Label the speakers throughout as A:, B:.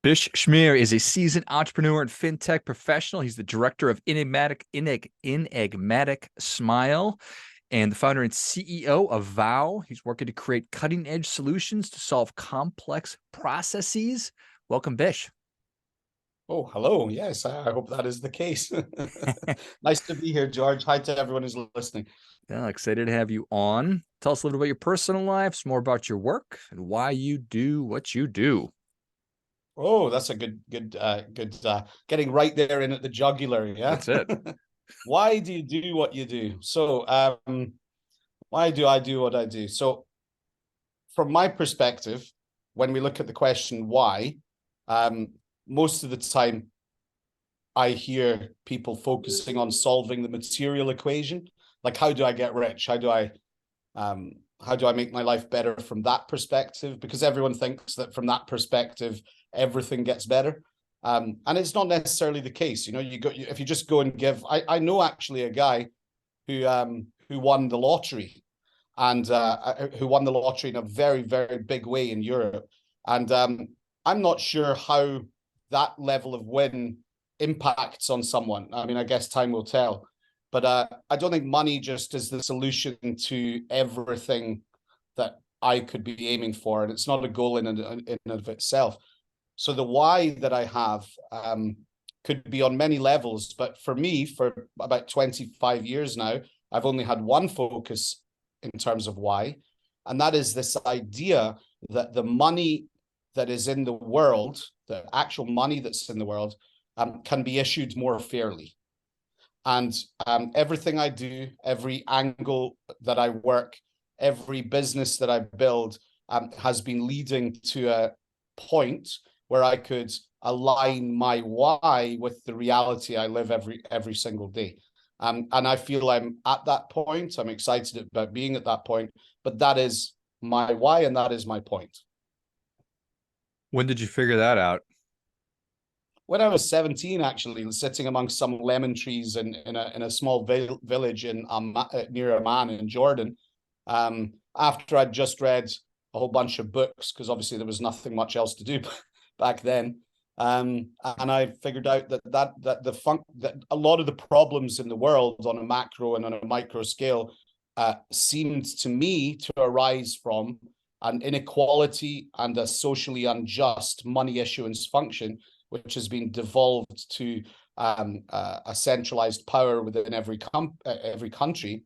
A: Bish Smeir is a seasoned entrepreneur and fintech professional. He's the director of Enigmatic Smile and the founder and CEO of Vow. He's working to create cutting-edge solutions to solve complex processes. Welcome, Bish.
B: Oh, hello. Yes, I hope that is the case. Nice to be here, George. Hi to everyone who's listening.
A: Yeah, excited to have you on. Tell us a little bit about your personal life, some more about your work, and why you do what you do.
B: Oh, that's a good getting right there in at the jugular, yeah.
A: That's it.
B: Why do you do what you do? Why do I do what I do? So, from my perspective, when we look at the question why, um, most of the time I hear people focusing on solving the material equation. Like, how do I get rich? Um, how do I make my life better from that perspective? Because everyone thinks that from that perspective, everything gets better. And it's not necessarily the case. You know, if you just go and give, I know actually a guy who won the lottery and who won the lottery in a very, very big way in Europe. And I'm not sure how that level of win impacts on someone. I mean, I guess time will tell. But I don't think money just is the solution to everything that I could be aiming for. And it's not a goal in and of itself. So the why that I have could be on many levels. But for me, for about 25 years now, I've only had one focus in terms of why. And that is this idea that the money that is in the world, the actual money that's in the world, can be issued more fairly. And everything I do, every angle that I work, every business that I build has been leading to a point where I could align my why with the reality I live every single day. And I feel I'm at that point. I'm excited about being at that point, but that is my why and that is my point.
A: When did you figure that out?
B: When I was 17, actually, sitting amongst some lemon trees in a small village near Amman in Jordan, after I'd just read a whole bunch of books, because obviously there was nothing much else to do back then. And I figured out that a lot of the problems in the world on a macro and on a micro scale seemed to me to arise from an inequality and a socially unjust money issuance function, which has been devolved to a centralized power within every country.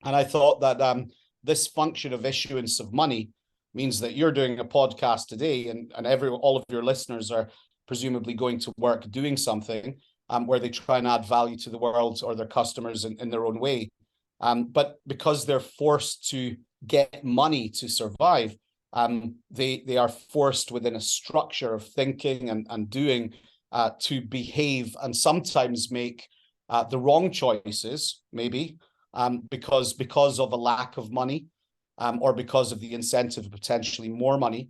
B: And I thought that this function of issuance of money means that you're doing a podcast today, and all of your listeners are presumably going to work doing something where they try and add value to the world or their customers in their own way. But because they're forced to get money to survive, they are forced within a structure of thinking and doing to behave and sometimes make the wrong choices, maybe because of a lack of money or because of the incentive of potentially more money.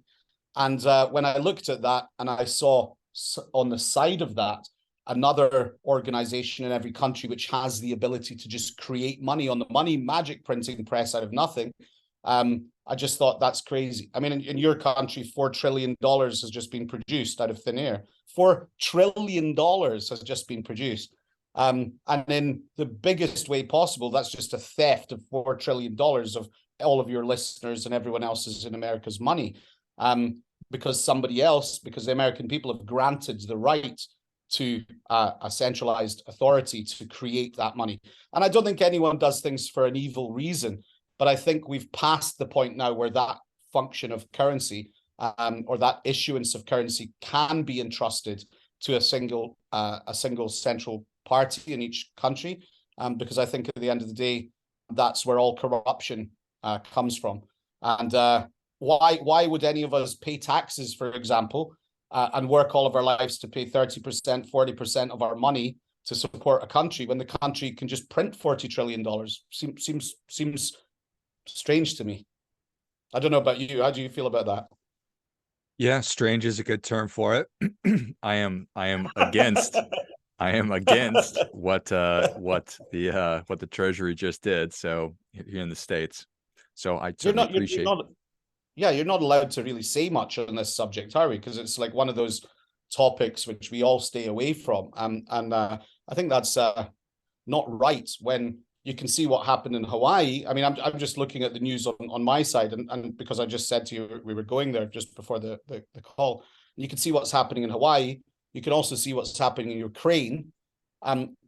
B: And when I looked at that and I saw on the side of that another organization in every country which has the ability to just create money on the money magic printing press out of nothing, I just thought that's crazy. I mean, in your country, $4 trillion has just been produced out of thin air. $4 trillion has just been produced. And in the biggest way possible, that's just a theft of $4 trillion of all of your listeners and everyone else's in America's money. Because the American people have granted the right to a centralized authority to create that money. And I don't think anyone does things for an evil reason. But I think we've passed the point now where that function of currency or that issuance of currency can be entrusted to a single central party in each country, because I think at the end of the day, that's where all corruption comes from. And why would any of us pay taxes, for example, and work all of our lives to pay 30%, 40% of our money to support a country when the country can just print $40 trillion? Seems strange to me. I don't know about you. How do you feel about that?
A: Yeah, strange is a good term for it. I am against what the Treasury just did. So here in the States, so I
B: You're
A: certainly
B: not. You're
A: appreciate.
B: not. yeah, you're not allowed to really say much on this subject, are we? Because it's like one of those topics which we all stay away from. And I think that's not right when you can see what happened in Hawaii. I mean, I'm just looking at the news on my side, and because I just said to you we were going there just before the call, you can see what's happening in Hawaii. You can also see what's happening in Ukraine.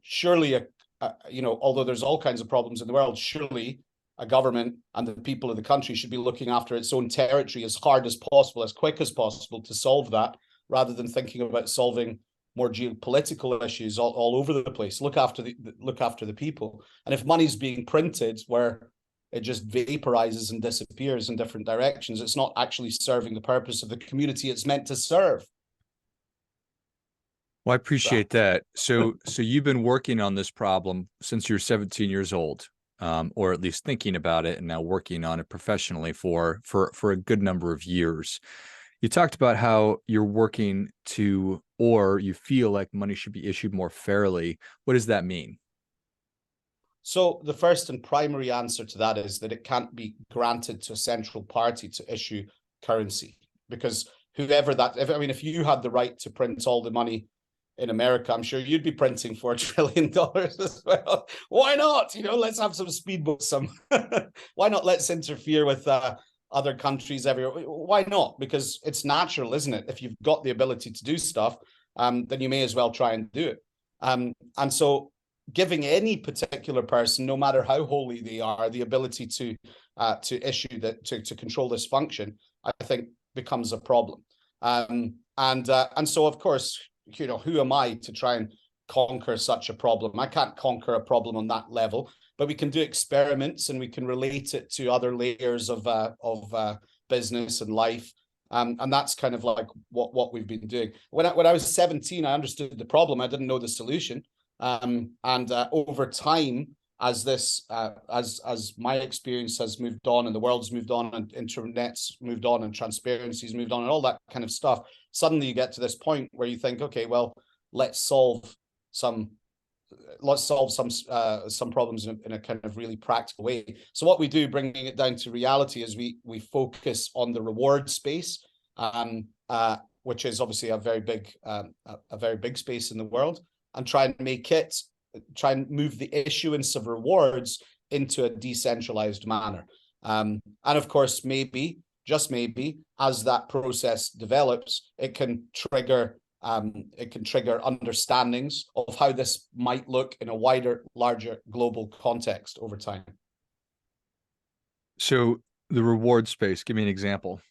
B: Surely, although there's all kinds of problems in the world, surely a government and the people of the country should be looking after its own territory as hard as possible, as quick as possible to solve that, rather than thinking about solving more geopolitical issues all over the place. Look after the people. And if money's being printed where it just vaporizes and disappears in different directions, it's not actually serving the purpose of the community it's meant to serve.
A: Well, I appreciate that. So you've been working on this problem since you're 17 years old, or at least thinking about it, and now working on it professionally for a good number of years. You talked about how you're working to, or you feel like money should be issued more fairly. What does that mean?
B: So the first and primary answer to that is that it can't be granted to a central party to issue currency, because if you had the right to print all the money in America, I'm sure you'd be printing $4 trillion as well. Why not? Let's have some speedboats. Why not? Let's interfere with other countries everywhere. Why not? Because it's natural, isn't it? If you've got the ability to do stuff, then you may as well try and do it. And so giving any particular person, no matter how holy they are, the ability to issue that, to control this function, I think becomes a problem. And so, of course, who am I to try and conquer such a problem? I can't conquer a problem on that level, but we can do experiments and we can relate it to other layers of business and life. And that's kind of like what we've been doing. When I was 17, I understood the problem. I didn't know the solution. And over time, as my experience has moved on and the world's moved on and internet's moved on and transparency's moved on and all that kind of stuff, suddenly you get to this point where you think, okay, well, let's solve some problems in a kind of really practical way. So what we do, bringing it down to reality, is we focus on the reward space, which is obviously a very big space in the world, and try and move the issuance of rewards into a decentralized manner. And of course, just maybe, as that process develops, it can trigger understandings of how this might look in a larger global context over time.
A: So the reward space, give me an example.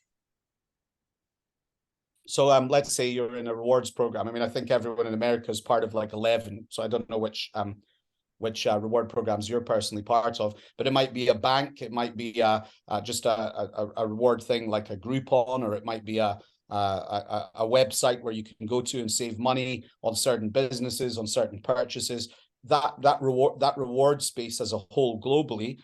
B: So let's say you're in a rewards program. I mean, I think everyone in America is part of like 11. So I don't know which reward programs you're personally part of, but it might be a bank, it might be just a reward thing like a Groupon, or it might be a website where you can go to and save money on certain businesses, on certain purchases. That reward space as a whole globally,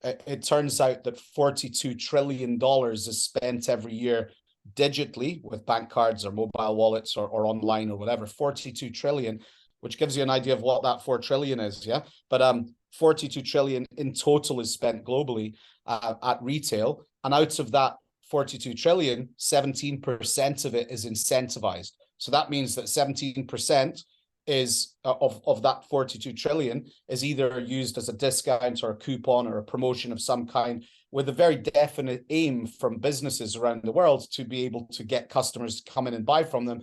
B: it turns out that $42 trillion is spent every year digitally with bank cards or mobile wallets or online or whatever. 42 trillion, which gives you an idea of what that 4 trillion is. Yeah. But 42 trillion in total is spent globally at retail. And out of that 42 trillion, 17% of it is incentivized. So that means that 17% is of that 42 trillion is either used as a discount or a coupon or a promotion of some kind, with a very definite aim from businesses around the world to be able to get customers to come in and buy from them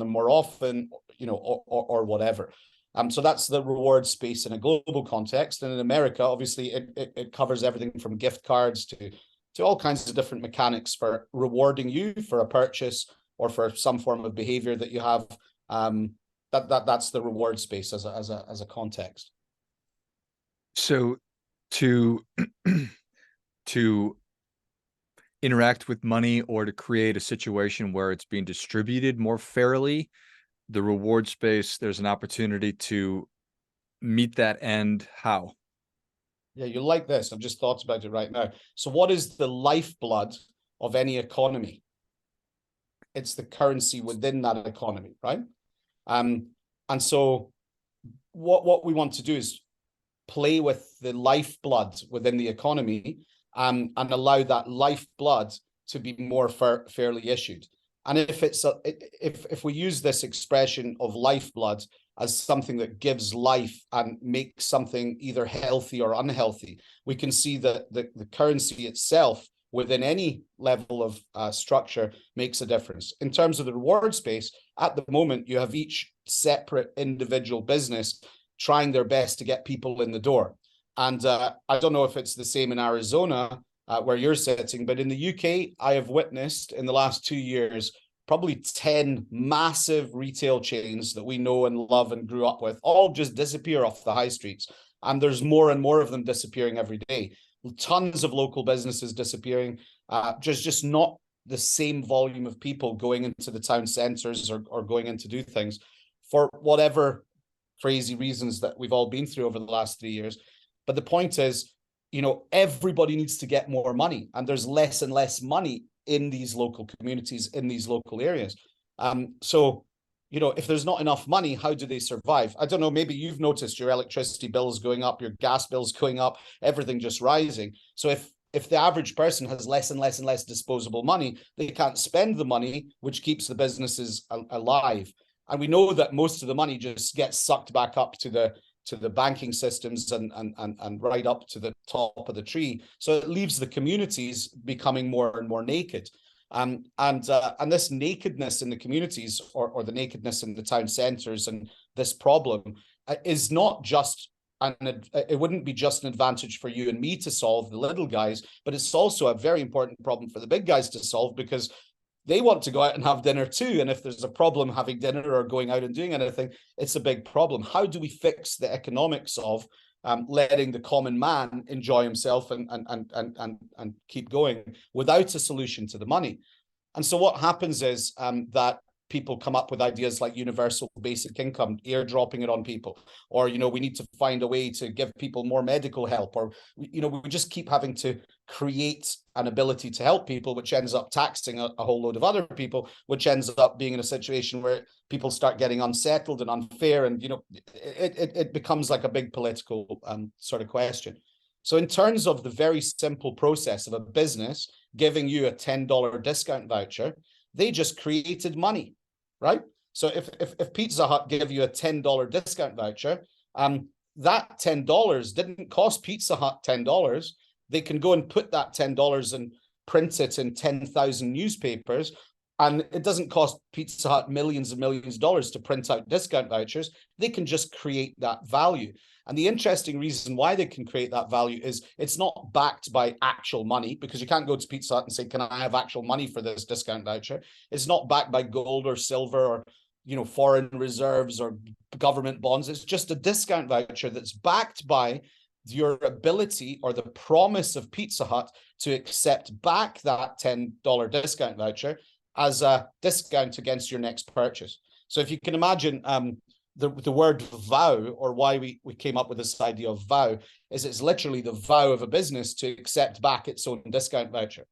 B: more often, or whatever. So that's the reward space in a global context. And in America, obviously, it covers everything from gift cards to all kinds of different mechanics for rewarding you for a purchase or for some form of behavior that you have. That's the reward space as a context.
A: So to interact with money, or to create a situation where it's being distributed more fairly, the reward space, there's an opportunity to meet that end. How?
B: Yeah, you like this. I've just thought about it right now. So what is the lifeblood of any economy? It's the currency within that economy, right? And so what we want to do is play with the lifeblood within the economy and allow that lifeblood to be more fairly issued. And if we use this expression of lifeblood as something that gives life and makes something either healthy or unhealthy, we can see that the currency itself within any level of structure makes a difference. In terms of the reward space, at the moment, you have each separate individual business trying their best to get people in the door. And I don't know if it's the same in Arizona, where you're sitting, but in the UK, I have witnessed in the last 2 years, probably 10 massive retail chains that we know and love and grew up with, all just disappear off the high streets. And there's more and more of them disappearing every day. Tons of local businesses disappearing, just not the same volume of people going into the town centers or going in to do things for whatever crazy reasons that we've all been through over the last 3 years. But the point is, everybody needs to get more money, and there's less and less money in these local communities, in these local areas. So, if there's not enough money, how do they survive? I don't know, maybe you've noticed your electricity bills going up, your gas bills going up, everything just rising. So if the average person has less and less and less disposable money, they can't spend the money, which keeps the businesses alive. And we know that most of the money just gets sucked back up to the banking systems and right up to the top of the tree. So it leaves the communities becoming more and more naked. And this nakedness in the communities or the nakedness in the town centers and this problem is not just, it wouldn't be just an advantage for you and me to solve, the little guys, but it's also a very important problem for the big guys to solve, because they want to go out and have dinner too. And if there's a problem having dinner or going out and doing anything, it's a big problem. How do we fix the economics of letting the common man enjoy himself and keep going without a solution to the money? And so what happens is that people come up with ideas like universal basic income, airdropping it on people, or, we need to find a way to give people more medical help, or, we just keep having to create an ability to help people, which ends up taxing a whole load of other people, which ends up being in a situation where people start getting unsettled and unfair. And, it becomes like a big political sort of question. So in terms of the very simple process of a business giving you a $10 discount voucher, they just created money, right? So if Pizza Hut give you a $10 discount voucher, that $10 didn't cost Pizza Hut $10. They can go and put that $10 and print it in 10,000 newspapers, and it doesn't cost Pizza Hut millions and millions of dollars to print out discount vouchers. They can just create that value. And the interesting reason why they can create that value is it's not backed by actual money, because you can't go to Pizza Hut and say, can I have actual money for this discount voucher? It's not backed by gold or silver or, foreign reserves or government bonds. It's just a discount voucher that's backed by your ability or the promise of Pizza Hut to accept back that $10 discount voucher as a discount against your next purchase. So if you can imagine, the word vow, or why we came up with this idea of vow, is it's literally the vow of a business to accept back its own discount voucher.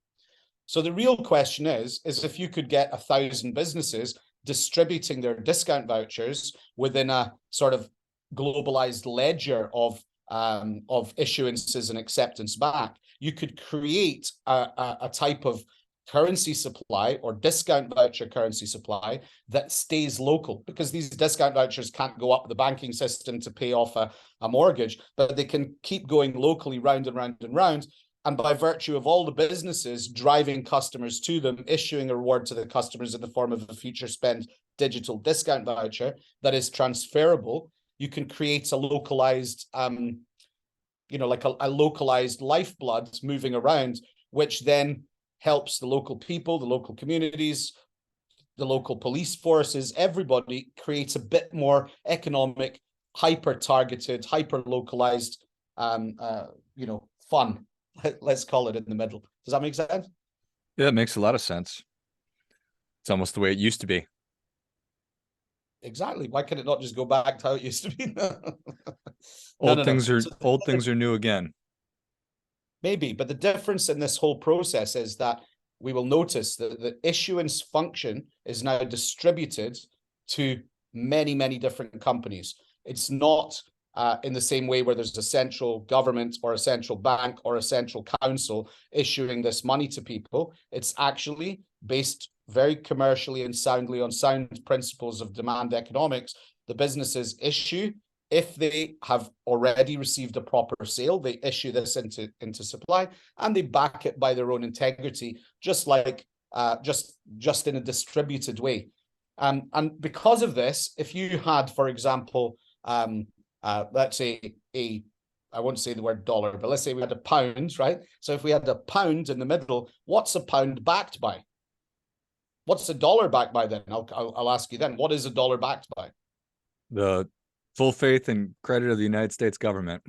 B: So the real question is if you could get 1,000 businesses distributing their discount vouchers within a sort of globalized ledger of issuances and acceptance back, you could create a type of currency supply or discount voucher currency supply that stays local, because these discount vouchers can't go up the banking system to pay off a mortgage, but they can keep going locally round and round and round. And by virtue of all the businesses driving customers to them, issuing a reward to the customers in the form of a future spend digital discount voucher that is transferable, you can create a localized, like a localized lifeblood moving around, which then helps the local people, the local communities, the local police forces, everybody creates a bit more economic, hyper-targeted, hyper-localized, fun, let's call it, in the middle. Does that make sense?
A: Yeah, it makes a lot of sense. It's almost the way it used to be.
B: Exactly. Why can it not just go back to how it used to be?
A: Old things are new again.
B: Maybe, but the difference in this whole process is that we will notice that the issuance function is now distributed to many, many different companies. It's not in the same way where there's a central government or a central bank or a central council issuing this money to people. It's actually based very commercially and soundly on sound principles of demand economics. The businesses issue, if they have already received a proper sale, they issue this into supply, and they back it by their own integrity, just like just in a distributed way. And because of this, if you had, for example, let's say I won't say the word dollar, but let's say we had a pound, right? So if we had a pound in the middle, what's a pound backed by? What's a dollar backed by then? I'll ask you then, what is a dollar backed by?
A: The full faith and credit of the United States government.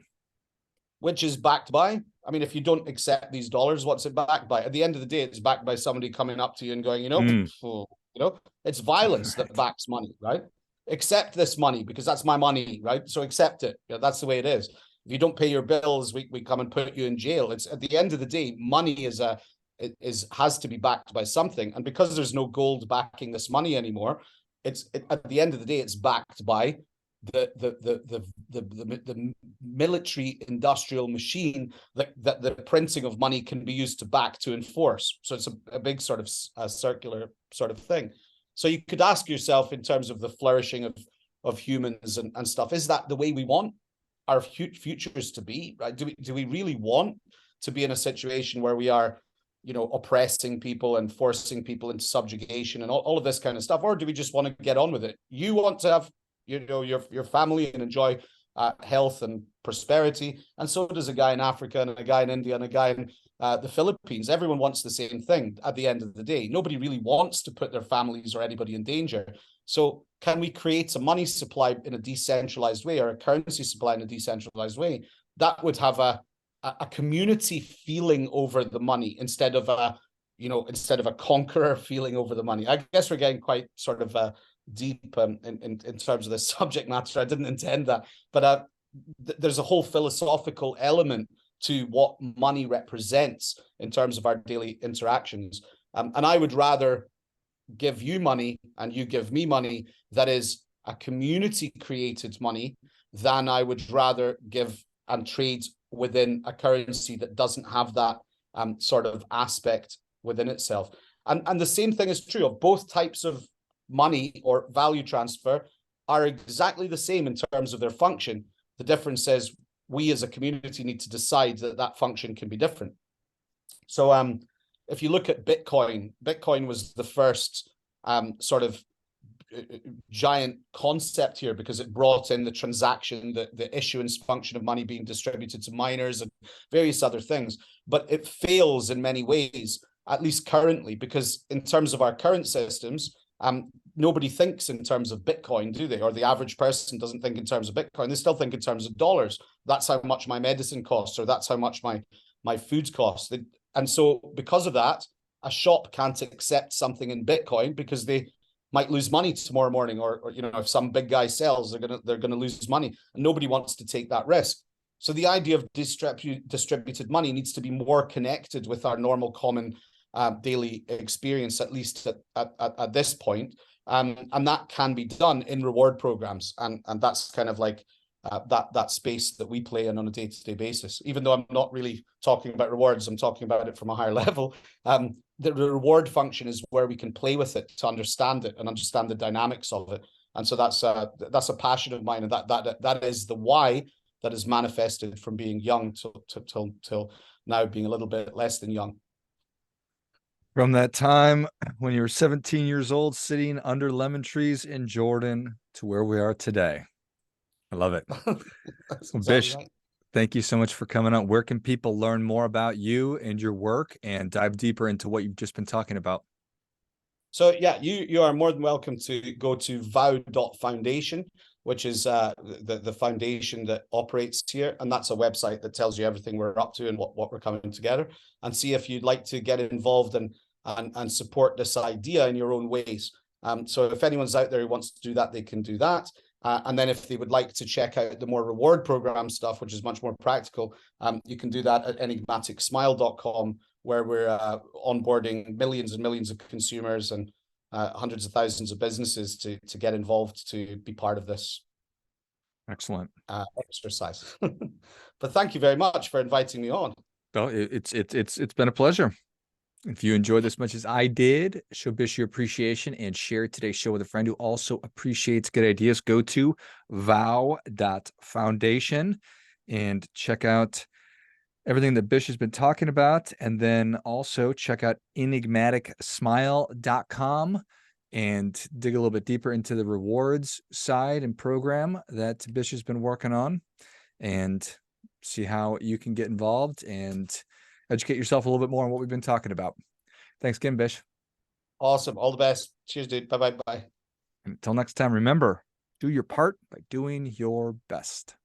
B: Which is backed by, I mean, if you don't accept these dollars, what's it backed by? At the end of the day, it's backed by somebody coming up to you and going, it's violence that backs money, right? Accept this money because that's my money, right? So accept it. That's the way it is. If you don't pay your bills, we come and put you in jail. It's at the end of the day, money has to be backed by something. And because there's no gold backing this money anymore, at the end of the day, it's backed by the military industrial machine that the printing of money can be used to back to enforce. So it's a big sort of circular sort of thing. So you could ask yourself, in terms of the flourishing of humans and stuff, is that the way we want our futures to be? Right? Do we really want to be in a situation where we are, oppressing people and forcing people into subjugation and all of this kind of stuff, or do we just want to get on with it? You want to have your family and enjoy health and prosperity, and so does a guy in Africa and a guy in India and a guy in the Philippines. Everyone wants the same thing at the end of the day. Nobody really wants to put their families or anybody in danger. So can we create a money supply in a decentralized way, or a currency supply in a decentralized way that would have a community feeling over the money instead of a conqueror feeling over the money? I guess we're getting quite sort of deep in terms of the subject matter. I didn't intend that, but there's a whole philosophical element to what money represents in terms of our daily interactions. And I would rather give you money and you give me money that is a community created money than I would rather give and trade within a currency that doesn't have that sort of aspect within itself. And the same thing is true of both types of money or value transfer. Are exactly the same in terms of their function. The difference is we as a community need to decide that function can be different. So if you look at Bitcoin was the first sort of giant concept here, because it brought in the transaction, the issuance function of money being distributed to miners and various other things. But it fails in many ways, at least currently, because in terms of our current systems, nobody thinks in terms of Bitcoin, do they? Or the average person doesn't think in terms of Bitcoin. They still think in terms of dollars. That's how much my medicine costs, or that's how much my food costs. And so because of that, a shop can't accept something in Bitcoin because they might lose money tomorrow morning, or if some big guy sells, they're gonna lose money, and nobody wants to take that risk. So the idea of distributed money needs to be more connected with our normal common daily experience, at least at this point, and that can be done in reward programs, and that's kind of like that space that we play in on a day-to-day basis. Even though I'm not really talking about rewards, I'm talking about it from a higher level. The reward function is where we can play with it to understand it and understand the dynamics of it. And so that's a passion of mine, and that is the why that is manifested from being young till now being a little bit less than young.
A: From that time when you were 17 years old, sitting under lemon trees in Jordan, to where we are today. I love it. Well, Bish, right. Thank you so much for coming on. Where can people learn more about you and your work and dive deeper into what you've just been talking about?
B: So yeah, you are more than welcome to go to vow.foundation, which is the foundation that operates here. And that's a website that tells you everything we're up to and what we're coming together, and see if you'd like to get involved and support this idea in your own ways. So if anyone's out there who wants to do that, they can do that. And then if they would like to check out the more reward program stuff, which is much more practical, you can do that at enigmaticsmile.com, where we're onboarding millions and millions of consumers and hundreds of thousands of businesses to get involved, to be part of this.
A: Excellent.
B: exercise. But thank you very much for inviting me on.
A: Well, it's been a pleasure. If you enjoyed this as much as I did, show Bish your appreciation and share today's show with a friend who also appreciates good ideas. Go to vow.foundation and check out everything that Bish has been talking about. And then also check out enigmaticsmile.com and dig a little bit deeper into the rewards side and program that Bish has been working on, and see how you can get involved and educate yourself a little bit more on what we've been talking about. Thanks again, Bish.
B: Awesome. All the best. Cheers, dude. Bye-bye. Bye.
A: And until next time, remember, do your part by doing your best.